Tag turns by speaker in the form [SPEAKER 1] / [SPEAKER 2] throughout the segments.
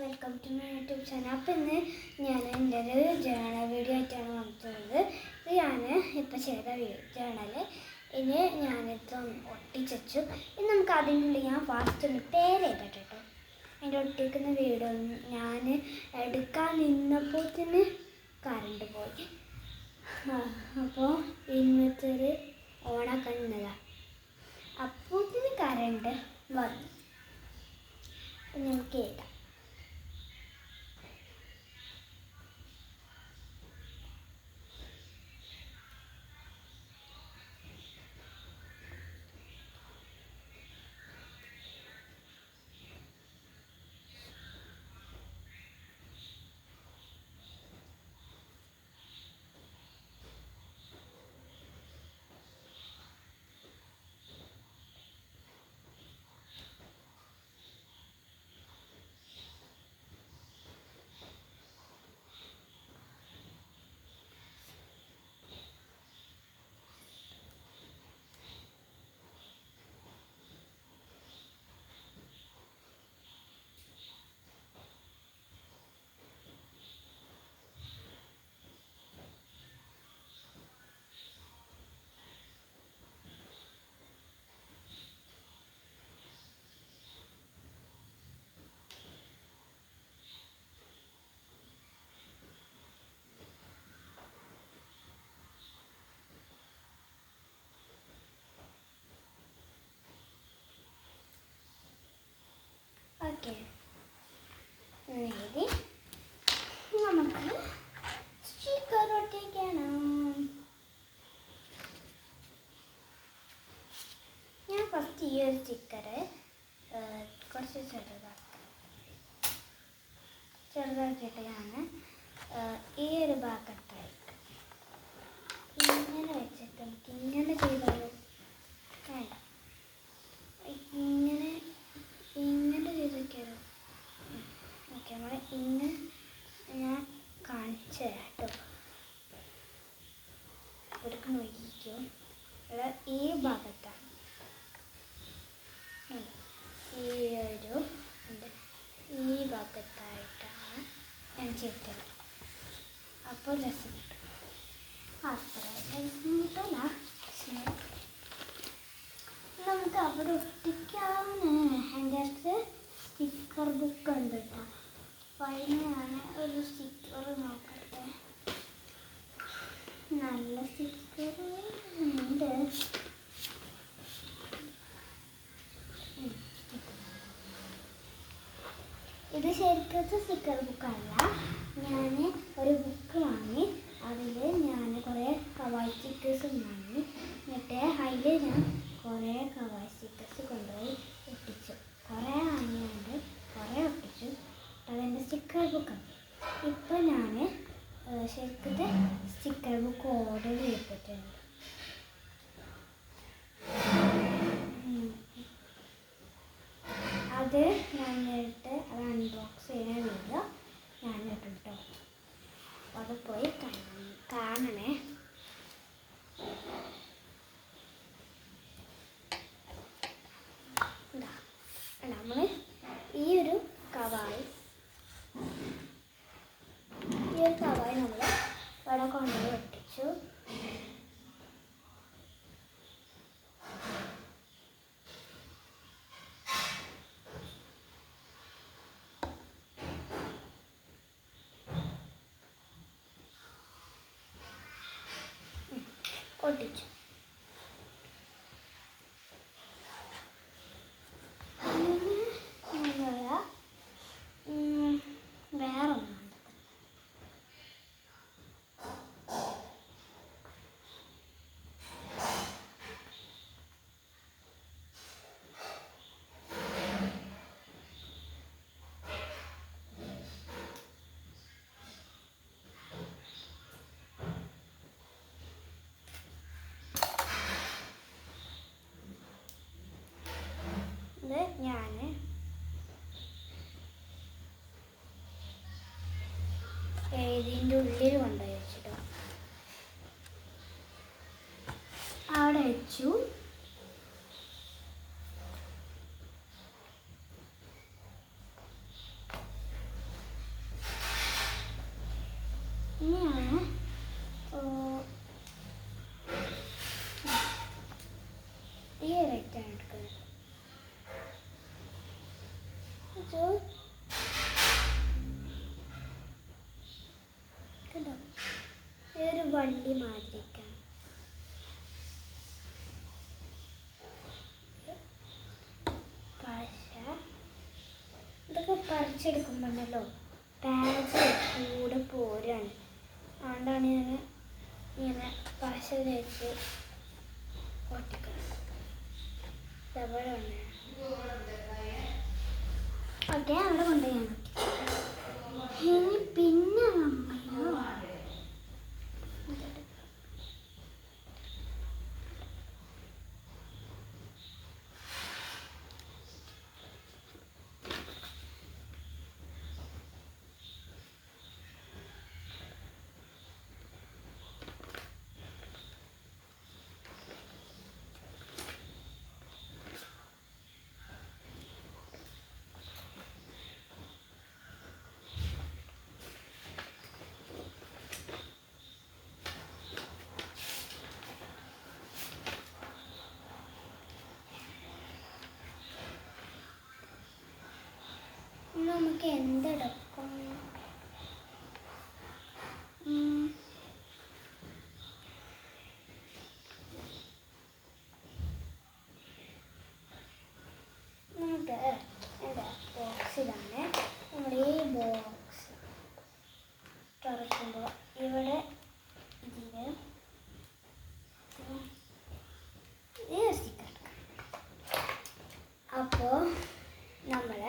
[SPEAKER 1] Welcome to my YouTube channel. അപ്പോൾ ഇന്ന് ഞാൻ എൻ്റെ ഒരു ജേണൽ വീഡിയോ ആയിട്ടാണ് വന്നിട്ടുള്ളത്. ഇത് ഞാൻ ഇപ്പോൾ ചെയ്ത ജേണൽ ഇനി ഞാനിത് ഒട്ടിച്ചു. ഇനി നമുക്ക് അതിൻ്റെ ഉള്ളിൽ ഞാൻ ഫാസ്റ്റ് ഒന്ന് പേര് ചെയ്തിട്ട് കേട്ടോ. അതിൻ്റെ ഒട്ടിക്കുന്ന വീഡിയോ ഞാൻ എടുക്കാൻ നിന്നപ്പോൾ തന്നെ കറണ്ട് പോയി. അപ്പോൾ ഇൻവെർട്ടർ ഓണാക്കാൻ നിന്നതാണ്. അപ്പോൾ തന്നെ കറണ്ട് വന്നു. നമുക്ക് എഴുതാം. ഓക്കെ, എഴുതി നമുക്ക് സ്റ്റിക്കർ ഒട്ടിക്കണം. ഞാൻ ഫസ്റ്റ് ഈ ഒരു സ്റ്റിക്കർ കുറച്ച് ചെറുതാക്കിയിട്ട് ഞാൻ ഈ ഒരു ഭാഗത്തായിട്ട് ഇങ്ങനെ വെച്ചിട്ട് നമുക്ക് ഇങ്ങനെ ചെയ്താലോ? വേണ്ട, ഇങ്ങനെ ചെയ്തൊക്കെയാലോ? ഓക്കെ, നമ്മൾ ഇങ്ങനെ ഞാൻ കാണിച്ചു തരാം കേട്ടോ. ഇവിടേക്ക് നോക്കിക്കോ, ഇവിടെ ഈ ഭാഗത്താണ് ഈ ഭാഗത്തായിട്ടാണ് ഞാൻ ചെയ്തത്. അപ്പോൾ രസം കിട്ടും. അത്ര രസം കിട്ടില്ല, നമുക്ക് അവിടെ ഒട്ടിക്കാവുന്ന എൻ്റെ അടുത്ത് സ്റ്റിക്കർ ബുക്ക് ഉണ്ട് കേട്ടോ. അപ്പോൾ അതിന് ഞാൻ ഒരു സ്റ്റിക്കർ നോക്കട്ടെ. നല്ല സ്റ്റിക്കർ ഉണ്ട്. ഇത് ശരിക്കത്തെ സ്റ്റിക്കർ ബുക്കല്ല. ഞാൻ ഒരു ബുക്ക് വാങ്ങി, അതിൽ ഞാൻ കുറേ കവായ് സ്റ്റിക്കേഴ്സ് വാങ്ങി. എന്നിട്ട് അതിൽ ഞാൻ കുറേ കവായ് സ്റ്റിക്കേഴ്സ് കൊണ്ടുപോയി ഒട്ടിച്ചു. കുറേ വാങ്ങിയുണ്ട്, കുറേ ഒട്ടിച്ചു. അതെൻ്റെ സ്റ്റിക്കർ ബുക്കാണ്. ഇപ്പോൾ ഞാൻ ശരിക്കത്തെ സ്റ്റിക്കർ ബുക്ക് ഓർഡർ ചെയ്തിട്ടുണ്ട്. അത് ഞാനിട്ട് അത് അൺബോക്സ് ചെയ്യുന്ന വീഡിയോ ഞാൻ ഇട്ടു കേട്ടോ. അത് പോയി കാണണേ. നമ്മൾ ഈ ഒരു കവായി നമ്മൾ ഇവിടെ കൊണ്ടുപോയി ഒട്ടിച്ചു. ഒട്ടിച്ചു. വേറൊന്നും ഞാൻ ഇതിൻ്റെ ഉള്ളിൽ കൊണ്ടുപോയി വെച്ചിട്ടോ. അവിടെ വെച്ചു. വള്ളി മാതിരിയൊക്കെയാണ്. പക്ഷേ ഇതൊക്കെ പറിച്ചെടുക്കുമ്പോണ്ടല്ലോ പേജ് കൂടെ പോരാണ്. അതുകൊണ്ടാണ് ഞാൻ ഇങ്ങനെ പശ തേച്ച് ഒട്ടിക്കുന്നത്. ഓക്കെ, അവിടെ കൊണ്ടുപോയി ഇനി പിന്നെ നമുക്ക് എന്തെടുക്കും? നമുക്ക് എന്താ ബോക്സ് ഇതാണ്. നമ്മൾ ഈ ബോക്സ് തുറക്കുമ്പോൾ ഇവിടെ ഇതിൽ സ്റ്റിക്കർ. അപ്പോൾ നമ്മൾ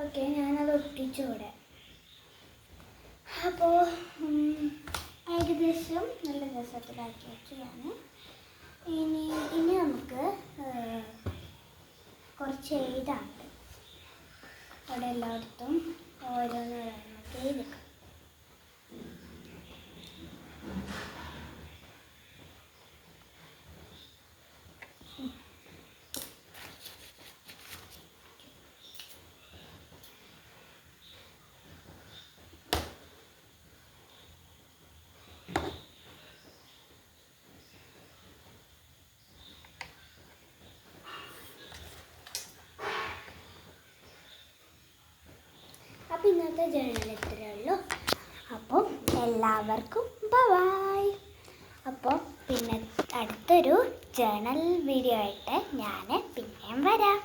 [SPEAKER 1] ഓക്കെ, ഞാനത് ഒട്ടിച്ചു ഇവിടെ. അപ്പോൾ ഏകദേശം നല്ല രസത്തിലാക്കി വെച്ചു ഞാൻ. ഇനി നമുക്ക് കുറച്ച് എഴുതാണ്ട് അവിടെ എല്ലായിടത്തും ഓരോന്നോരോന്നൊക്കെ എഴുതിക്കാം. അപ്പോൾ ഇന്നത്തെ ജേണൽ ഇത്രയേ ഉള്ളൂ. അപ്പോൾ എല്ലാവർക്കും ബൈ. അപ്പോൾ പിന്നെ അടുത്തൊരു ജേണൽ വീഡിയോ ആയിട്ട് ഞാൻ പിന്നെയും വരാം.